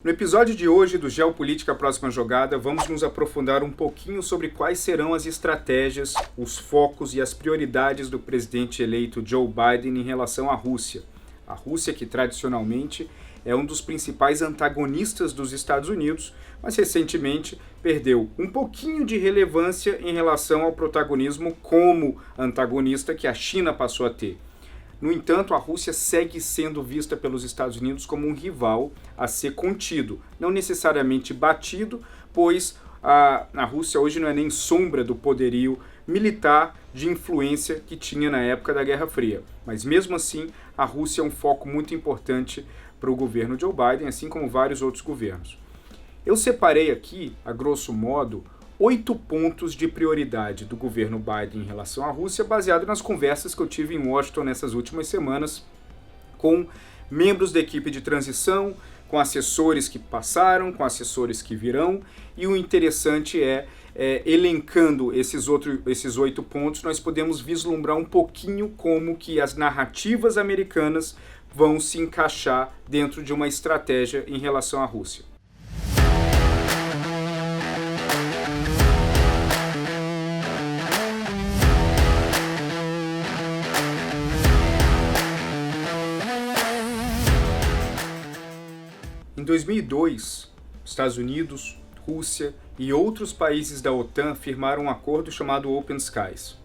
No episódio de hoje do Geopolítica Próxima Jogada, vamos nos aprofundar um pouquinho sobre quais serão as estratégias, os focos e as prioridades do presidente eleito Joe Biden em relação à Rússia. A Rússia, que tradicionalmente é um dos principais antagonistas dos Estados Unidos, mas recentemente perdeu um pouquinho de relevância em relação ao protagonismo como antagonista que a China passou a ter. No entanto, a Rússia segue sendo vista pelos Estados Unidos como um rival a ser contido, não necessariamente batido, pois a Rússia hoje não é nem sombra do poderio militar de influência que tinha na época da Guerra Fria. Mas mesmo assim, a Rússia é um foco muito importante para o governo Joe Biden, assim como vários outros governos. Eu separei aqui, a grosso modo, 8 pontos de prioridade do governo Biden em relação à Rússia, baseado nas conversas que eu tive em Washington nessas últimas semanas com membros da equipe de transição, com assessores que passaram, com assessores que virão, e o interessante elencando esses 8 pontos, nós podemos vislumbrar um pouquinho como que as narrativas americanas vão se encaixar dentro de uma estratégia em relação à Rússia. Em 2002, Estados Unidos, Rússia e outros países da OTAN firmaram um acordo chamado Open Skies.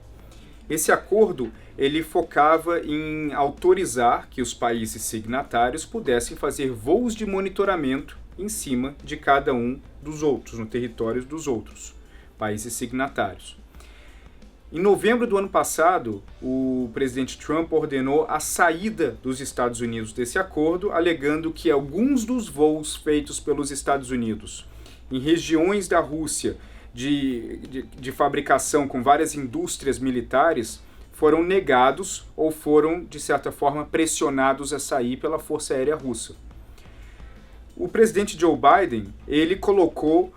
Esse acordo ele focava em autorizar que os países signatários pudessem fazer voos de monitoramento em cima de cada um dos outros, no território dos outros países signatários. Em novembro do ano passado, o presidente Trump ordenou a saída dos Estados Unidos desse acordo, alegando que alguns dos voos feitos pelos Estados Unidos em regiões da Rússia de fabricação com várias indústrias militares foram negados ou foram, de certa forma, pressionados a sair pela Força Aérea Russa. O presidente Joe Biden, ele colocou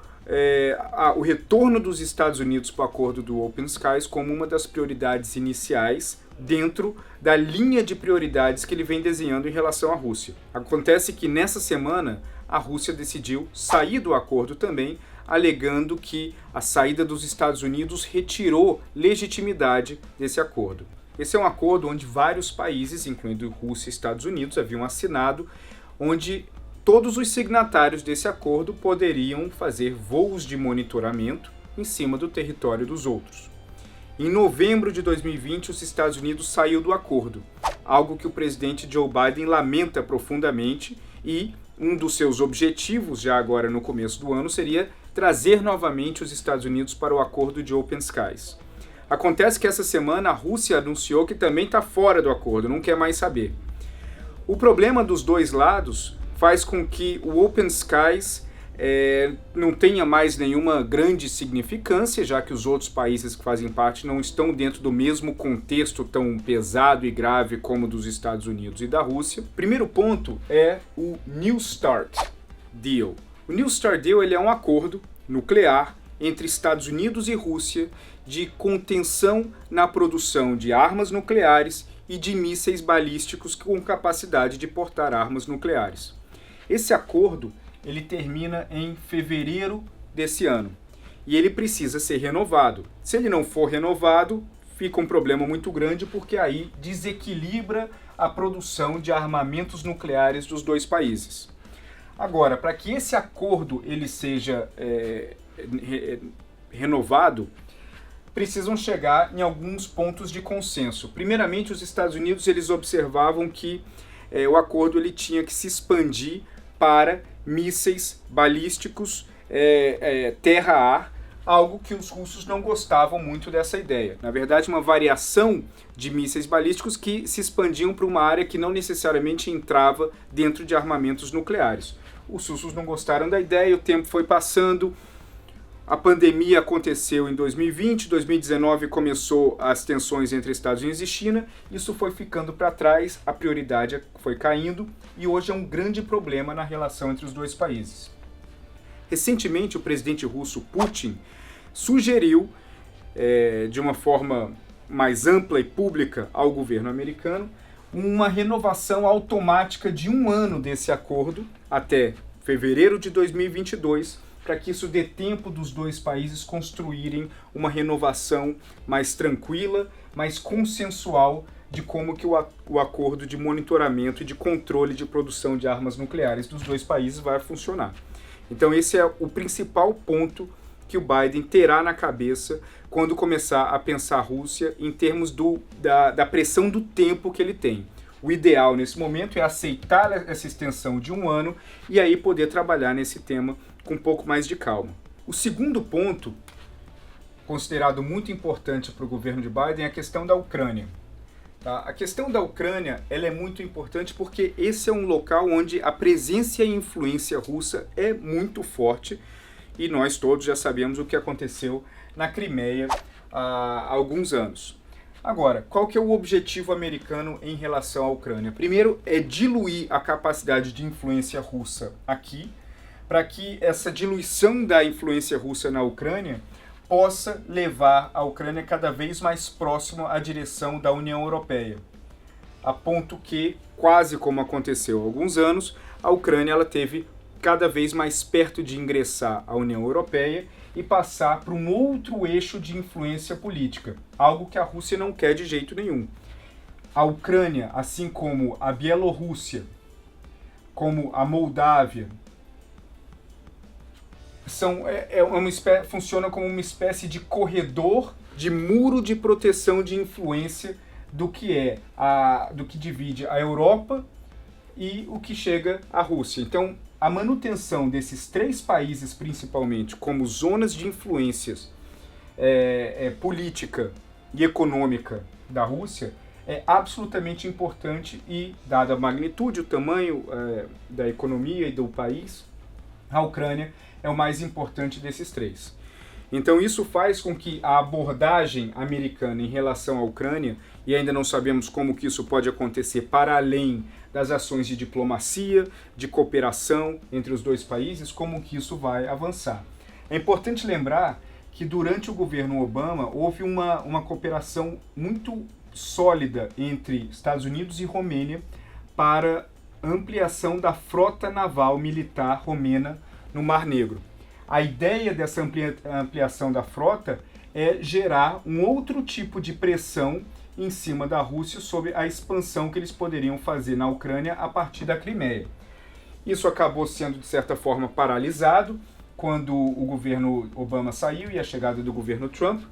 o retorno dos Estados Unidos para o acordo do Open Skies como uma das prioridades iniciais dentro da linha de prioridades que ele vem desenhando em relação à Rússia. Acontece que nessa semana a Rússia decidiu sair do acordo também, alegando que a saída dos Estados Unidos retirou legitimidade desse acordo. Esse é um acordo onde vários países, incluindo Rússia e Estados Unidos, haviam assinado, onde todos os signatários desse acordo poderiam fazer voos de monitoramento em cima do território dos outros. Em novembro de 2020, os Estados Unidos saiu do acordo, algo que o presidente Joe Biden lamenta profundamente, e um dos seus objetivos, já agora no começo do ano, seria trazer novamente os Estados Unidos para o acordo de Open Skies. Acontece que essa semana a Rússia anunciou que também está fora do acordo, não quer mais saber. O problema dos dois lados faz com que o Open Skies não tenha mais nenhuma grande significância, já que os outros países que fazem parte não estão dentro do mesmo contexto tão pesado e grave como o dos Estados Unidos e da Rússia. Primeiro ponto é o New START Deal. O New START Deal ele é um acordo nuclear entre Estados Unidos e Rússia de contenção na produção de armas nucleares e de mísseis balísticos com capacidade de portar armas nucleares. Esse acordo ele termina em fevereiro desse ano e ele precisa ser renovado. Se ele não for renovado, fica um problema muito grande, porque aí desequilibra a produção de armamentos nucleares dos dois países. Agora, para que esse acordo ele seja renovado, precisam chegar em alguns pontos de consenso. Primeiramente, os Estados Unidos eles observavam que o acordo ele tinha que se expandir para mísseis balísticos terra-ar, algo que os russos não gostavam muito dessa ideia. Na verdade, uma variação de mísseis balísticos que se expandiam para uma área que não necessariamente entrava dentro de armamentos nucleares. Os russos não gostaram da ideia, o tempo foi passando, a pandemia aconteceu em 2020, 2019 começou as tensões entre Estados Unidos e China, isso foi ficando para trás, a prioridade foi caindo e hoje é um grande problema na relação entre os dois países. Recentemente, o presidente russo Putin sugeriu, de uma forma mais ampla e pública ao governo americano, uma renovação automática de 1 ano desse acordo, até fevereiro de 2022, para que isso dê tempo dos dois países construírem uma renovação mais tranquila, mais consensual de como que o acordo de monitoramento e de controle de produção de armas nucleares dos dois países vai funcionar. Então esse é o principal ponto que o Biden terá na cabeça quando começar a pensar a Rússia em termos da pressão do tempo que ele tem. O ideal nesse momento é aceitar essa extensão de 1 ano e aí poder trabalhar nesse tema com um pouco mais de calma. O segundo ponto, considerado muito importante para o governo de Biden, é a questão da Ucrânia. Tá? A questão da Ucrânia ela é muito importante porque esse é um local onde a presença e a influência russa é muito forte e nós todos já sabemos o que aconteceu na Crimeia há alguns anos. Agora, qual que é o objetivo americano em relação à Ucrânia? Primeiro é diluir a capacidade de influência russa aqui, para que essa diluição da influência russa na Ucrânia possa levar a Ucrânia cada vez mais próximo à direção da União Europeia. A ponto que, quase como aconteceu há alguns anos, a Ucrânia ela teve cada vez mais perto de ingressar à União Europeia e passar para um outro eixo de influência política, algo que a Rússia não quer de jeito nenhum. A Ucrânia, assim como a Bielorrússia, como a Moldávia, funciona como uma espécie de corredor, de muro de proteção de influência do que divide a Europa e o que chega à Rússia. Então, a manutenção desses 3 países, principalmente, como zonas de influências política e econômica da Rússia, é absolutamente importante e, dada a magnitude, o tamanho da economia e do país, a Ucrânia é o mais importante desses 3. Então isso faz com que a abordagem americana em relação à Ucrânia, e ainda não sabemos como que isso pode acontecer para além das ações de diplomacia, de cooperação entre os dois países, como que isso vai avançar. É importante lembrar que durante o governo Obama houve uma cooperação muito sólida entre Estados Unidos e Romênia para ampliação da frota naval militar romena no Mar Negro. A ideia dessa ampliação da frota é gerar um outro tipo de pressão em cima da Rússia sobre a expansão que eles poderiam fazer na Ucrânia a partir da Crimeia. Isso acabou sendo, de certa forma, paralisado quando o governo Obama saiu e a chegada do governo Trump,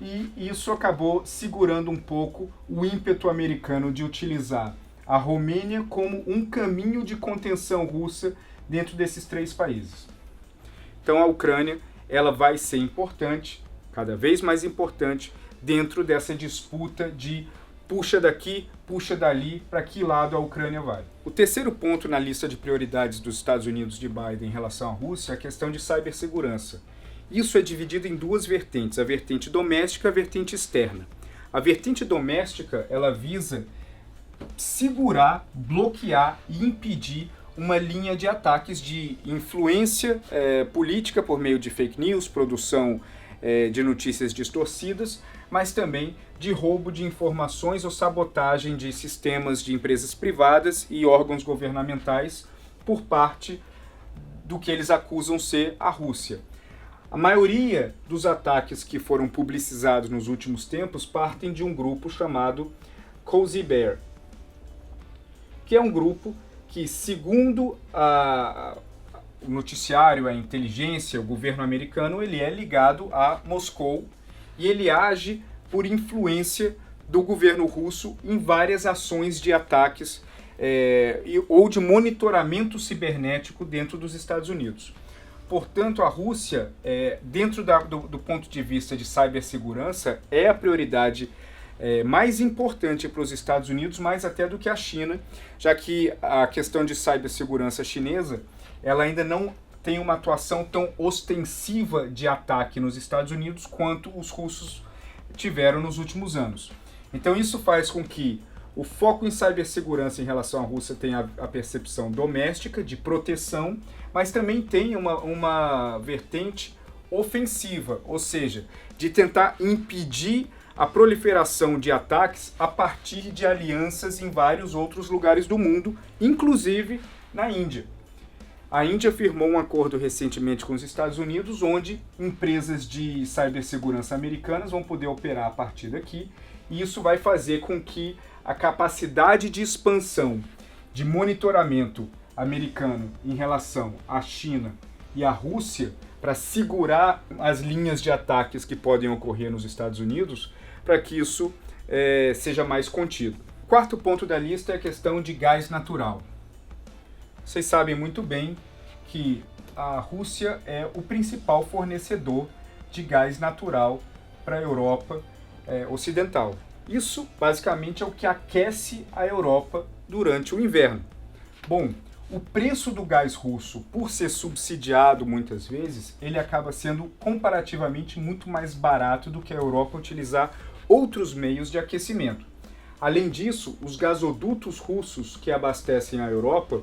e isso acabou segurando um pouco o ímpeto americano de utilizar a Romênia como um caminho de contenção russa dentro desses 3 países. Então a Ucrânia ela vai ser importante, cada vez mais importante, dentro dessa disputa de puxa daqui, puxa dali, para que lado a Ucrânia vai. O terceiro ponto na lista de prioridades dos Estados Unidos de Biden em relação à Rússia é a questão de cibersegurança. Isso é dividido em 2 vertentes, a vertente doméstica e a vertente externa. A vertente doméstica ela visa segurar, bloquear e impedir uma linha de ataques de influência política por meio de fake news, produção de notícias distorcidas, mas também de roubo de informações ou sabotagem de sistemas de empresas privadas e órgãos governamentais por parte do que eles acusam ser a Rússia. A maioria dos ataques que foram publicizados nos últimos tempos partem de um grupo chamado Cozy Bear, que é um grupo que, segundo o noticiário, a inteligência, o governo americano, ele é ligado a Moscou e ele age por influência do governo russo em várias ações de ataques ou de monitoramento cibernético dentro dos Estados Unidos. Portanto, a Rússia, dentro do ponto de vista de cibersegurança, é a prioridade mais importante para os Estados Unidos, mais até do que a China, já que a questão de cibersegurança chinesa ela ainda não tem uma atuação tão ostensiva de ataque nos Estados Unidos quanto os russos tiveram nos últimos anos. Então isso faz com que o foco em cibersegurança em relação à Rússia tenha a percepção doméstica, de proteção, mas também tem uma vertente ofensiva, ou seja, de tentar impedir a proliferação de ataques a partir de alianças em vários outros lugares do mundo, inclusive na Índia. A Índia firmou um acordo recentemente com os Estados Unidos, onde empresas de cibersegurança americanas vão poder operar a partir daqui, e isso vai fazer com que a capacidade de expansão de monitoramento americano em relação à China e à Rússia, para segurar as linhas de ataques que podem ocorrer nos Estados Unidos, para que isso seja mais contido. O quarto ponto da lista é a questão de gás natural. Vocês sabem muito bem que a Rússia é o principal fornecedor de gás natural para a Europa ocidental. Isso, basicamente, é o que aquece a Europa durante o inverno. Bom, o preço do gás russo, por ser subsidiado muitas vezes, ele acaba sendo comparativamente muito mais barato do que a Europa utilizar outros meios de aquecimento. Além disso, os gasodutos russos que abastecem a Europa,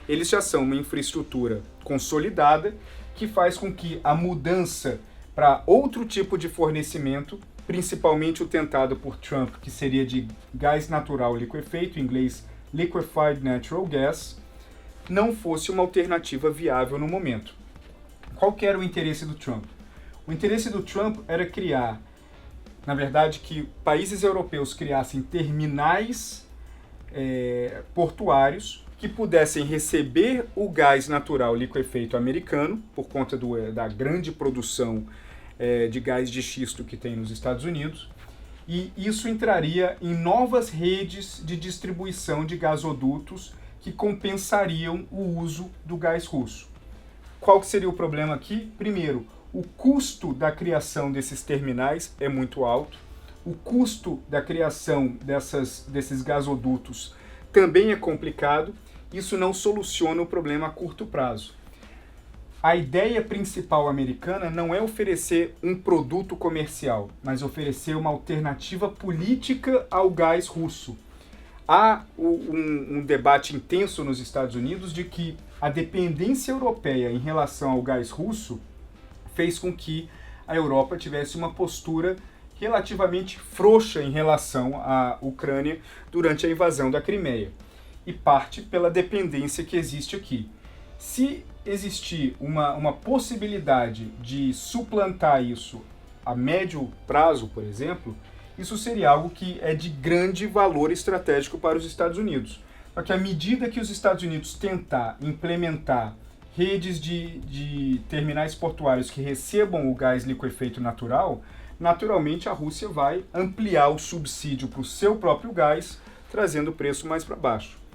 eles já são uma infraestrutura consolidada que faz com que a mudança para outro tipo de fornecimento, principalmente o tentado por Trump, que seria de gás natural liquefeito, em inglês Liquefied Natural Gas, não fosse uma alternativa viável no momento. Qual que era o interesse do Trump? O interesse do Trump era criar, na verdade, que países europeus criassem terminais portuários que pudessem receber o gás natural liquefeito americano, por conta da grande produção de gás de xisto que tem nos Estados Unidos, e isso entraria em novas redes de distribuição de gasodutos que compensariam o uso do gás russo. Qual que seria o problema aqui? Primeiro, o custo da criação desses terminais é muito alto, o custo da criação desses gasodutos também é complicado. Isso não soluciona o problema a curto prazo. A ideia principal americana não é oferecer um produto comercial, mas oferecer uma alternativa política ao gás russo. Há um debate intenso nos Estados Unidos de que a dependência europeia em relação ao gás russo fez com que a Europa tivesse uma postura relativamente frouxa em relação à Ucrânia durante a invasão da Crimeia. E parte pela dependência que existe aqui. Se existir uma possibilidade de suplantar isso a médio prazo, por exemplo, isso seria algo que é de grande valor estratégico para os Estados Unidos. Só que à medida que os Estados Unidos tentar implementar redes de terminais portuários que recebam o gás liquefeito natural, naturalmente a Rússia vai ampliar o subsídio para o seu próprio gás, trazendo o preço mais para baixo.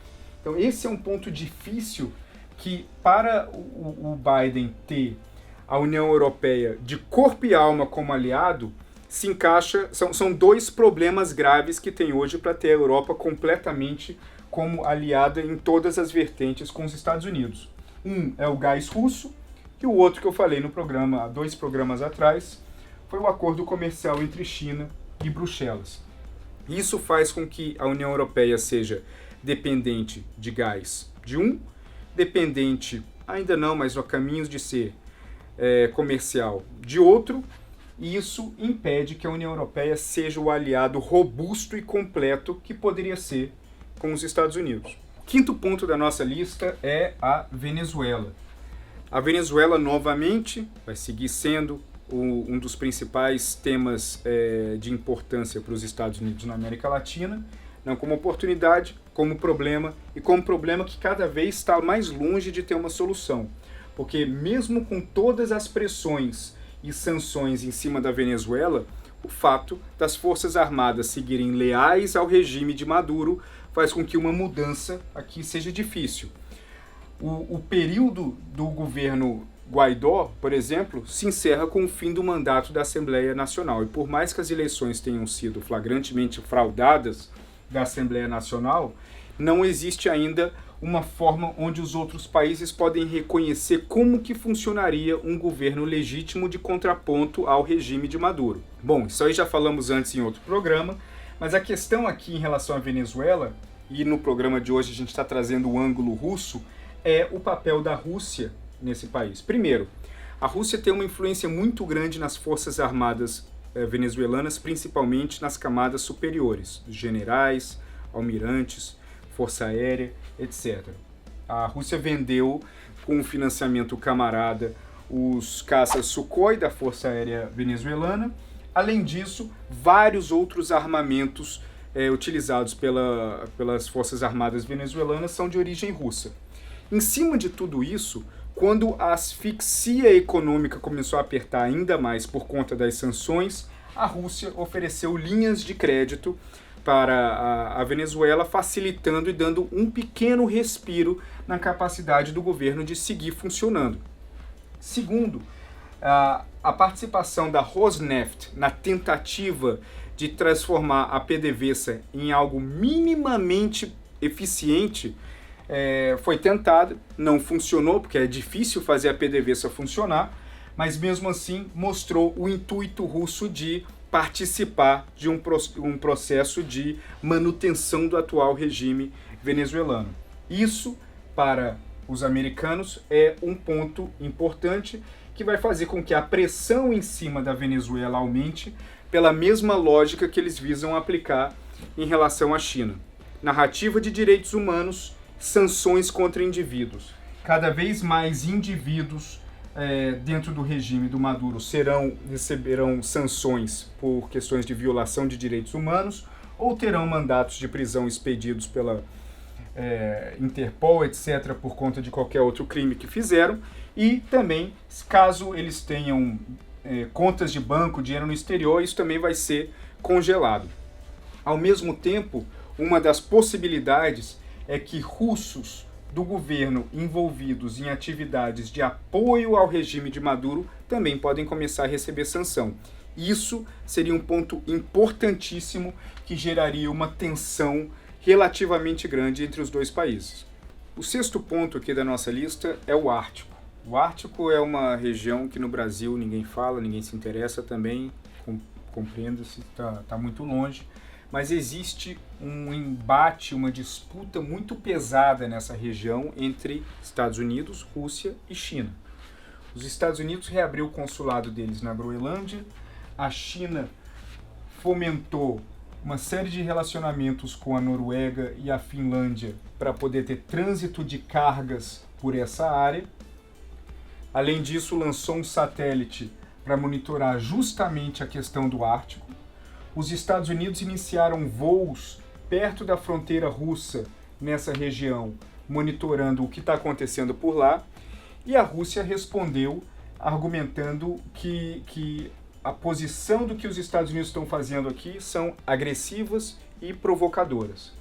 Então esse é um ponto difícil que, para o Biden ter a União Europeia de corpo e alma como aliado, se encaixa, são dois problemas graves que tem hoje para ter a Europa completamente como aliada em todas as vertentes com os Estados Unidos. Um é o gás russo, e o outro que eu falei no programa, há 2 programas atrás, foi o acordo comercial entre China e Bruxelas. Isso faz com que a União Europeia seja dependente de gás de um, dependente, ainda não, mas a caminhos de ser comercial de outro, e isso impede que a União Europeia seja o aliado robusto e completo que poderia ser com os Estados Unidos. O quinto ponto da nossa lista é a Venezuela. A Venezuela, novamente, vai seguir sendo um dos principais temas de importância para os Estados Unidos na América Latina, não como oportunidade, como problema, e como problema que cada vez está mais longe de ter uma solução. Porque mesmo com todas as pressões e sanções em cima da Venezuela, o fato das Forças Armadas seguirem leais ao regime de Maduro faz com que uma mudança aqui seja difícil. O período do governo Guaidó, por exemplo, se encerra com o fim do mandato da Assembleia Nacional. E por mais que as eleições tenham sido flagrantemente fraudadas da Assembleia Nacional, não existe ainda uma forma onde os outros países podem reconhecer como que funcionaria um governo legítimo de contraponto ao regime de Maduro. Bom, isso aí já falamos antes em outro programa, mas a questão aqui em relação à Venezuela, e no programa de hoje a gente está trazendo o ângulo russo, é o papel da Rússia nesse país. Primeiro, a Rússia tem uma influência muito grande nas forças armadas venezuelanas, principalmente nas camadas superiores, generais, almirantes, força aérea, etc. A Rússia vendeu com um financiamento camarada, os caças Sukhoi da Força Aérea Venezuelana. Além disso, vários outros armamentos utilizados pelas Forças Armadas venezuelanas são de origem russa. Em cima de tudo isso, quando a asfixia econômica começou a apertar ainda mais por conta das sanções, a Rússia ofereceu linhas de crédito para a Venezuela, facilitando e dando um pequeno respiro na capacidade do governo de seguir funcionando. Segundo, a participação da Rosneft na tentativa de transformar a PDVSA em algo minimamente eficiente foi tentada, não funcionou, porque é difícil fazer a PDVSA funcionar, mas mesmo assim mostrou o intuito russo de participar de um processo de manutenção do atual regime venezuelano. Isso, para os americanos, é um ponto importante que vai fazer com que a pressão em cima da Venezuela aumente pela mesma lógica que eles visam aplicar em relação à China. Narrativa de direitos humanos, sanções contra indivíduos. Cada vez mais indivíduos dentro do regime do Maduro receberão sanções por questões de violação de direitos humanos ou terão mandatos de prisão expedidos pela Interpol, etc., por conta de qualquer outro crime que fizeram. E também, caso eles tenham contas de banco, dinheiro no exterior, isso também vai ser congelado. Ao mesmo tempo, uma das possibilidades é que russos do governo envolvidos em atividades de apoio ao regime de Maduro também podem começar a receber sanção. Isso seria um ponto importantíssimo que geraria uma tensão relativamente grande entre os dois países. O sexto ponto aqui da nossa lista é o Ártico. O Ártico é uma região que no Brasil ninguém fala, ninguém se interessa também, compreenda-se, está muito longe. Mas existe um embate, uma disputa muito pesada nessa região entre Estados Unidos, Rússia e China. Os Estados Unidos reabriu o consulado deles na Groenlândia, a China fomentou uma série de relacionamentos com a Noruega e a Finlândia para poder ter trânsito de cargas por essa área. Além disso, lançou um satélite para monitorar justamente a questão do Ártico. Os Estados Unidos iniciaram voos perto da fronteira russa nessa região, monitorando o que está acontecendo por lá, e a Rússia respondeu argumentando que a posição do que os Estados Unidos estão fazendo aqui são agressivas e provocadoras.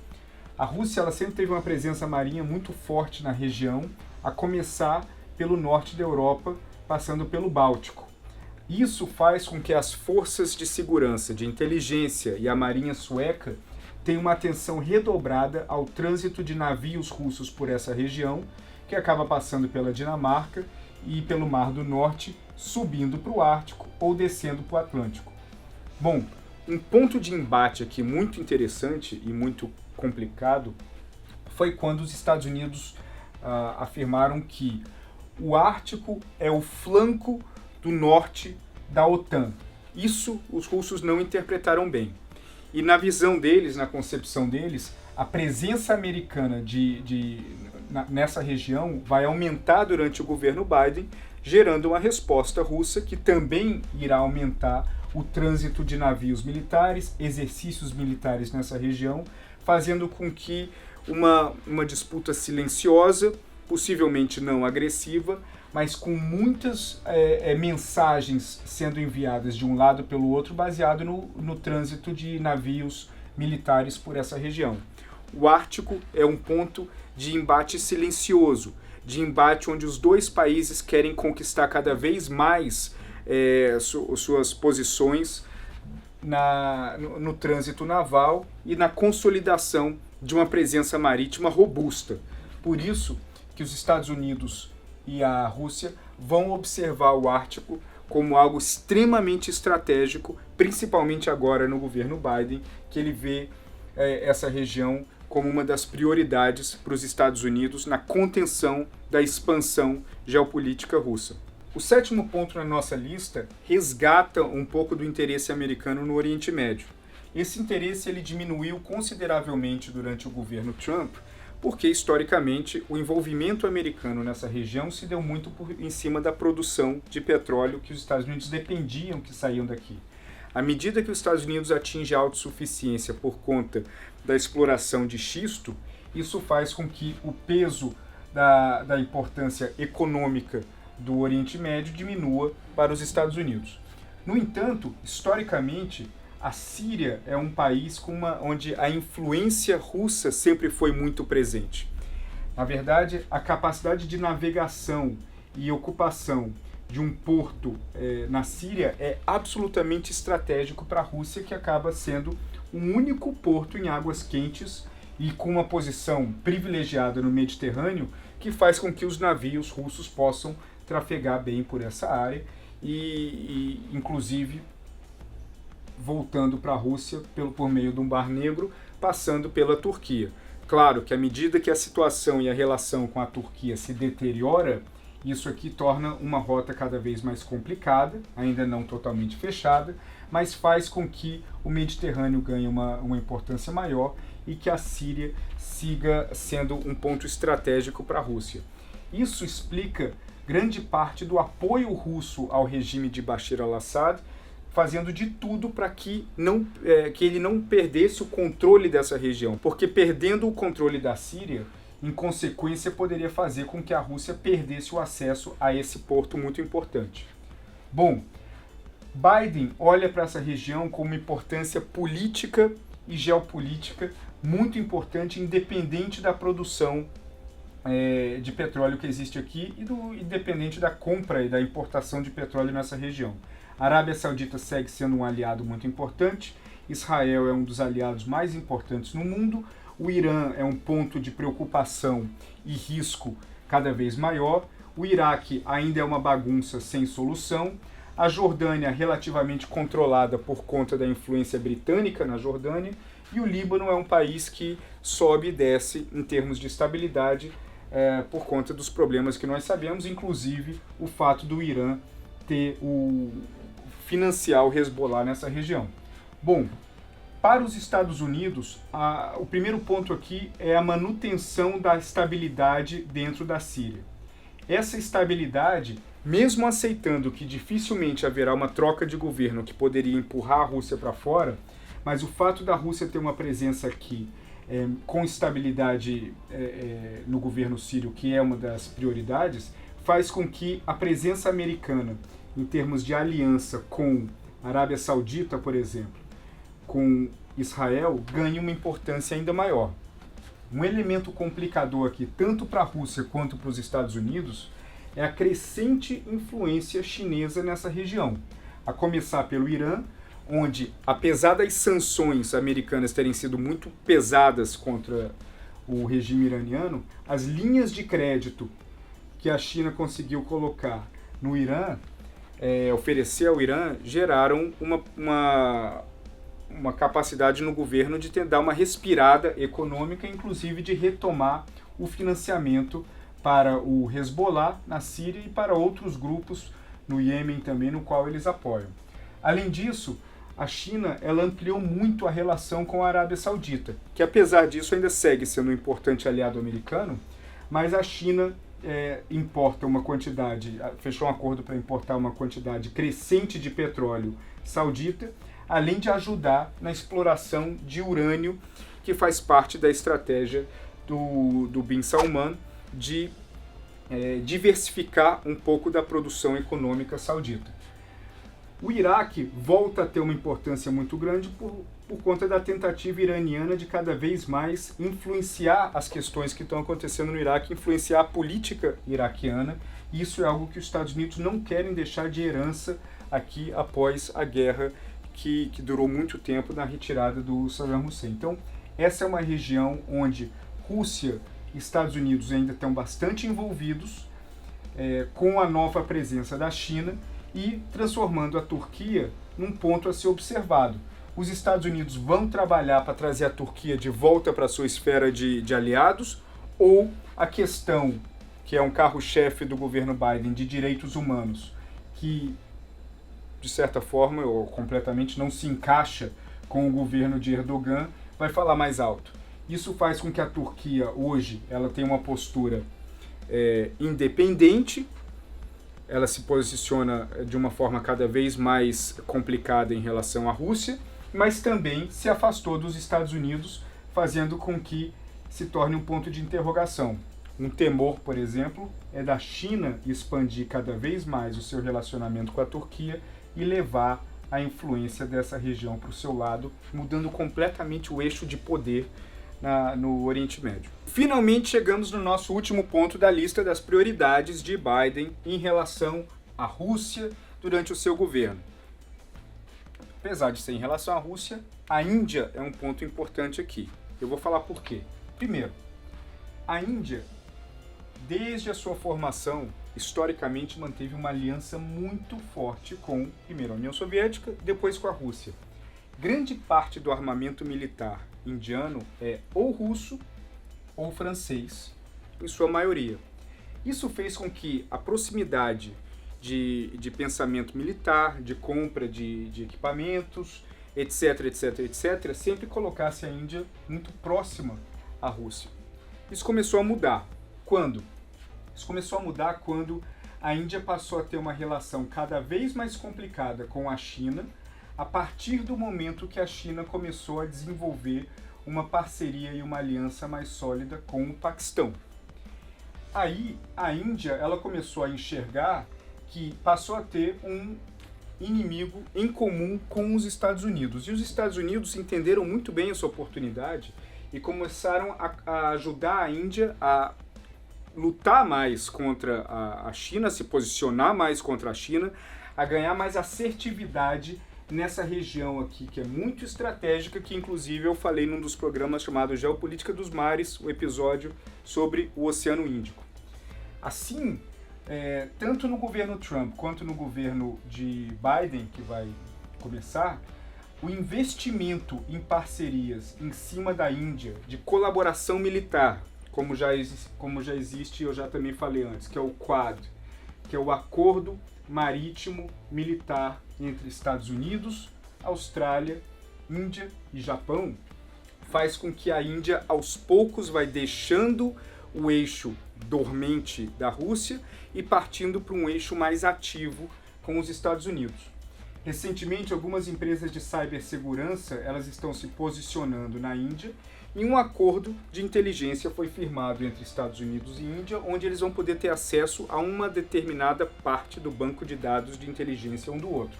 A Rússia ela sempre teve uma presença marinha muito forte na região, a começar pelo norte da Europa, passando pelo Báltico. Isso faz com que as forças de segurança, de inteligência e a marinha sueca tenham uma atenção redobrada ao trânsito de navios russos por essa região, que acaba passando pela Dinamarca e pelo Mar do Norte, subindo para o Ártico ou descendo para o Atlântico. Bom, um ponto de embate aqui muito interessante e muito complicado foi quando os Estados Unidos afirmaram que o Ártico é o flanco do norte da OTAN. Isso os russos não interpretaram bem. E na visão deles, na concepção deles, a presença americana nessa região vai aumentar durante o governo Biden, gerando uma resposta russa que também irá aumentar o trânsito de navios militares, exercícios militares nessa região, fazendo com que uma disputa silenciosa, possivelmente não agressiva, mas com muitas mensagens sendo enviadas de um lado pelo outro, baseado no trânsito de navios militares por essa região. O Ártico é um ponto de embate silencioso, de embate onde os dois países querem conquistar cada vez mais suas posições no trânsito naval e na consolidação de uma presença marítima robusta. Por isso que os Estados Unidos e a Rússia vão observar o Ártico como algo extremamente estratégico, principalmente agora no governo Biden, que ele vê essa região como uma das prioridades para os Estados Unidos na contenção da expansão geopolítica russa. O sétimo ponto na nossa lista resgata um pouco do interesse americano no Oriente Médio. Esse interesse ele diminuiu consideravelmente durante o governo Trump, porque historicamente o envolvimento americano nessa região se deu muito em cima da produção de petróleo que os Estados Unidos dependiam que saíam daqui. À medida que os Estados Unidos atingem a autossuficiência por conta da exploração de xisto, isso faz com que o peso da importância econômica do Oriente Médio diminua para os Estados Unidos. No entanto, historicamente, a Síria é um país onde a influência russa sempre foi muito presente. Na verdade, a capacidade de navegação e ocupação de um porto na Síria é absolutamente estratégico para a Rússia, que acaba sendo um único porto em águas quentes e com uma posição privilegiada no Mediterrâneo, que faz com que os navios russos possam trafegar bem por essa área e inclusive, voltando para a Rússia por meio de um Mar Negro, passando pela Turquia. Claro que à medida que a situação e a relação com a Turquia se deteriora, isso aqui torna uma rota cada vez mais complicada, ainda não totalmente fechada, mas faz com que o Mediterrâneo ganhe uma importância maior e que a Síria siga sendo um ponto estratégico para a Rússia. Isso explica grande parte do apoio russo ao regime de Bashar al-Assad, fazendo de tudo para que ele não perdesse o controle dessa região, porque perdendo o controle da Síria, em consequência, poderia fazer com que a Rússia perdesse o acesso a esse porto muito importante. Bom, Biden olha para essa região com uma importância política e geopolítica muito importante, independente da produção de petróleo que existe aqui e independente da compra e da importação de petróleo nessa região. A Arábia Saudita segue sendo um aliado muito importante, Israel é um dos aliados mais importantes no mundo, o Irã é um ponto de preocupação e risco cada vez maior, o Iraque ainda é uma bagunça sem solução, a Jordânia relativamente controlada por conta da influência britânica na Jordânia, e o Líbano é um país que sobe e desce em termos de estabilidade por conta dos problemas que nós sabemos, inclusive o fato do Irã financiar o Hezbollah nessa região. Bom, para os Estados Unidos, o primeiro ponto aqui é a manutenção da estabilidade dentro da Síria. Essa estabilidade, mesmo aceitando que dificilmente haverá uma troca de governo que poderia empurrar a Rússia para fora, mas o fato da Rússia ter uma presença aqui com estabilidade no governo sírio, que é uma das prioridades, faz com que a presença americana, em termos de aliança com a Arábia Saudita, por exemplo, com Israel, ganhe uma importância ainda maior. Um elemento complicador aqui, tanto para a Rússia quanto para os Estados Unidos, é a crescente influência chinesa nessa região, a começar pelo Irã, onde, apesar das sanções americanas terem sido muito pesadas contra o regime iraniano, as linhas de crédito que a China conseguiu colocar no Irã, oferecer ao Irã, geraram uma capacidade no governo de dar uma respirada econômica, inclusive de retomar o financiamento para o Hezbollah na Síria e para outros grupos no Iêmen também, no qual eles apoiam. Além disso, a China ampliou muito a relação com a Arábia Saudita, que apesar disso ainda segue sendo um importante aliado americano, mas a China importa uma quantidade, fechou um acordo para importar uma quantidade crescente de petróleo saudita, além de ajudar na exploração de urânio, que faz parte da estratégia do Bin Salman de diversificar um pouco da produção econômica saudita. O Iraque volta a ter uma importância muito grande por conta da tentativa iraniana de cada vez mais influenciar as questões que estão acontecendo no Iraque, influenciar a política iraquiana. Isso é algo que os Estados Unidos não querem deixar de herança aqui após a guerra que durou muito tempo na retirada do Saddam Hussein. Então, essa é uma região onde Rússia e Estados Unidos ainda estão bastante envolvidos com a nova presença da China e transformando a Turquia num ponto a ser observado. Os Estados Unidos vão trabalhar para trazer a Turquia de volta para a sua esfera de aliados, ou a questão, que é um carro-chefe do governo Biden, de direitos humanos, que de certa forma ou completamente não se encaixa com o governo de Erdogan, vai falar mais alto. Isso faz com que a Turquia hoje ela tenha uma postura independente, ela se posiciona de uma forma cada vez mais complicada em relação à Rússia, mas também se afastou dos Estados Unidos, fazendo com que se torne um ponto de interrogação. Um temor, por exemplo, é da China expandir cada vez mais o seu relacionamento com a Turquia e levar a influência dessa região para o seu lado, mudando completamente o eixo de poder no Oriente Médio. Finalmente chegamos no nosso último ponto da lista das prioridades de Biden em relação à Rússia durante o seu governo. Apesar de ser em relação à Rússia, a Índia é um ponto importante aqui. Eu vou falar por quê. Primeiro, a Índia, desde a sua formação, historicamente manteve uma aliança muito forte com, primeiro, a União Soviética, depois com a Rússia. Grande parte do armamento militar indiano é ou russo ou francês, em sua maioria. Isso fez com que a proximidade de pensamento militar, de compra de equipamentos, etc, sempre colocasse a Índia muito próxima à Rússia. Isso começou a mudar. Quando? Isso começou a mudar quando a Índia passou a ter uma relação cada vez mais complicada com a China, a partir do momento que a China começou a desenvolver uma parceria e uma aliança mais sólida com o Paquistão. Aí a Índia ela começou a enxergar que passou a ter um inimigo em comum com os Estados Unidos. E os Estados Unidos entenderam muito bem essa oportunidade e começaram a ajudar a Índia a lutar mais contra a China, se posicionar mais contra a China, a ganhar mais assertividade nessa região aqui, que é muito estratégica, que inclusive eu falei num dos programas chamado Geopolítica dos Mares, o episódio sobre o Oceano Índico. Assim, tanto no governo Trump quanto no governo de Biden, que vai começar, o investimento em parcerias em cima da Índia, de colaboração militar, como já existe, eu já também falei antes, que é o Quad, que é o Acordo Marítimo Militar entre Estados Unidos, Austrália, Índia e Japão, faz com que a Índia aos poucos vai deixando o eixo dormente da Rússia e partindo para um eixo mais ativo com os Estados Unidos. Recentemente, algumas empresas de cibersegurança elas estão se posicionando na Índia e um acordo de inteligência foi firmado entre Estados Unidos e Índia, onde eles vão poder ter acesso a uma determinada parte do banco de dados de inteligência um do outro.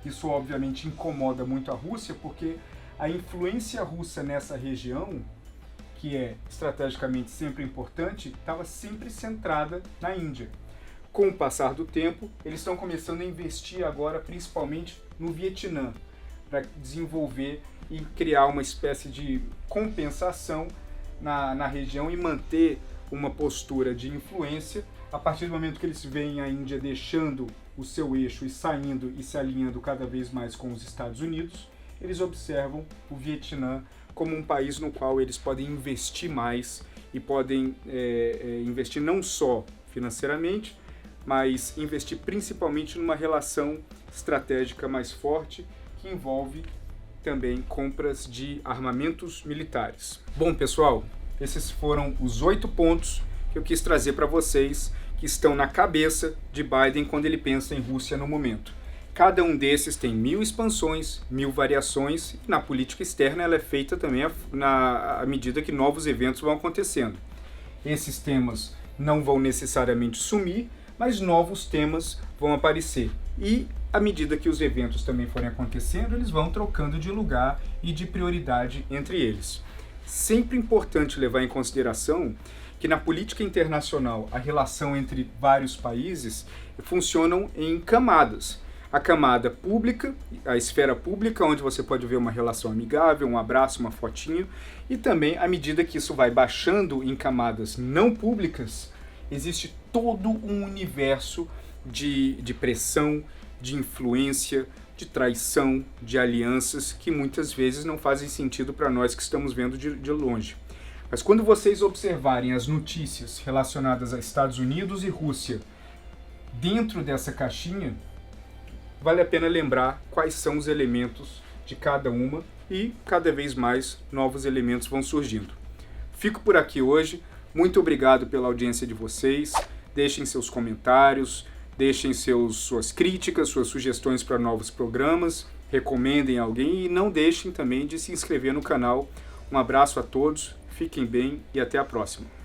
Isso obviamente incomoda muito a Rússia, porque a influência russa nessa região, que é estrategicamente sempre importante, estava sempre centrada na Índia. Com o passar do tempo, eles estão começando a investir agora principalmente no Vietnã, para desenvolver e criar uma espécie de compensação na região e manter uma postura de influência. A partir do momento que eles veem a Índia deixando o seu eixo e saindo e se alinhando cada vez mais com os Estados Unidos, eles observam o Vietnã como um país no qual eles podem investir mais e podem investir não só financeiramente, mas investir principalmente numa relação estratégica mais forte que envolve também compras de armamentos militares. Bom, pessoal, esses foram os 8 pontos que eu quis trazer para vocês que estão na cabeça de Biden quando ele pensa em Rússia no momento. Cada um desses tem 1000 expansões, 1000 variações, e na política externa ela é feita também à medida que novos eventos vão acontecendo. Esses temas não vão necessariamente sumir, mas novos temas vão aparecer. E à medida que os eventos também forem acontecendo, eles vão trocando de lugar e de prioridade entre eles. Sempre importante levar em consideração que na política internacional a relação entre vários países funcionam em camadas. A camada pública, a esfera pública, onde você pode ver uma relação amigável, um abraço, uma fotinho, e também à medida que isso vai baixando em camadas não públicas, existe todo um universo de pressão, de influência, de traição, de alianças que muitas vezes não fazem sentido para nós que estamos vendo de longe. Mas quando vocês observarem as notícias relacionadas a Estados Unidos e Rússia dentro dessa caixinha, vale a pena lembrar quais são os elementos de cada uma e cada vez mais novos elementos vão surgindo. Fico por aqui hoje. Muito obrigado pela audiência de vocês. Deixem seus comentários, deixem suas críticas, suas sugestões para novos programas, recomendem alguém e não deixem também de se inscrever no canal. Um abraço a todos, fiquem bem e até a próxima.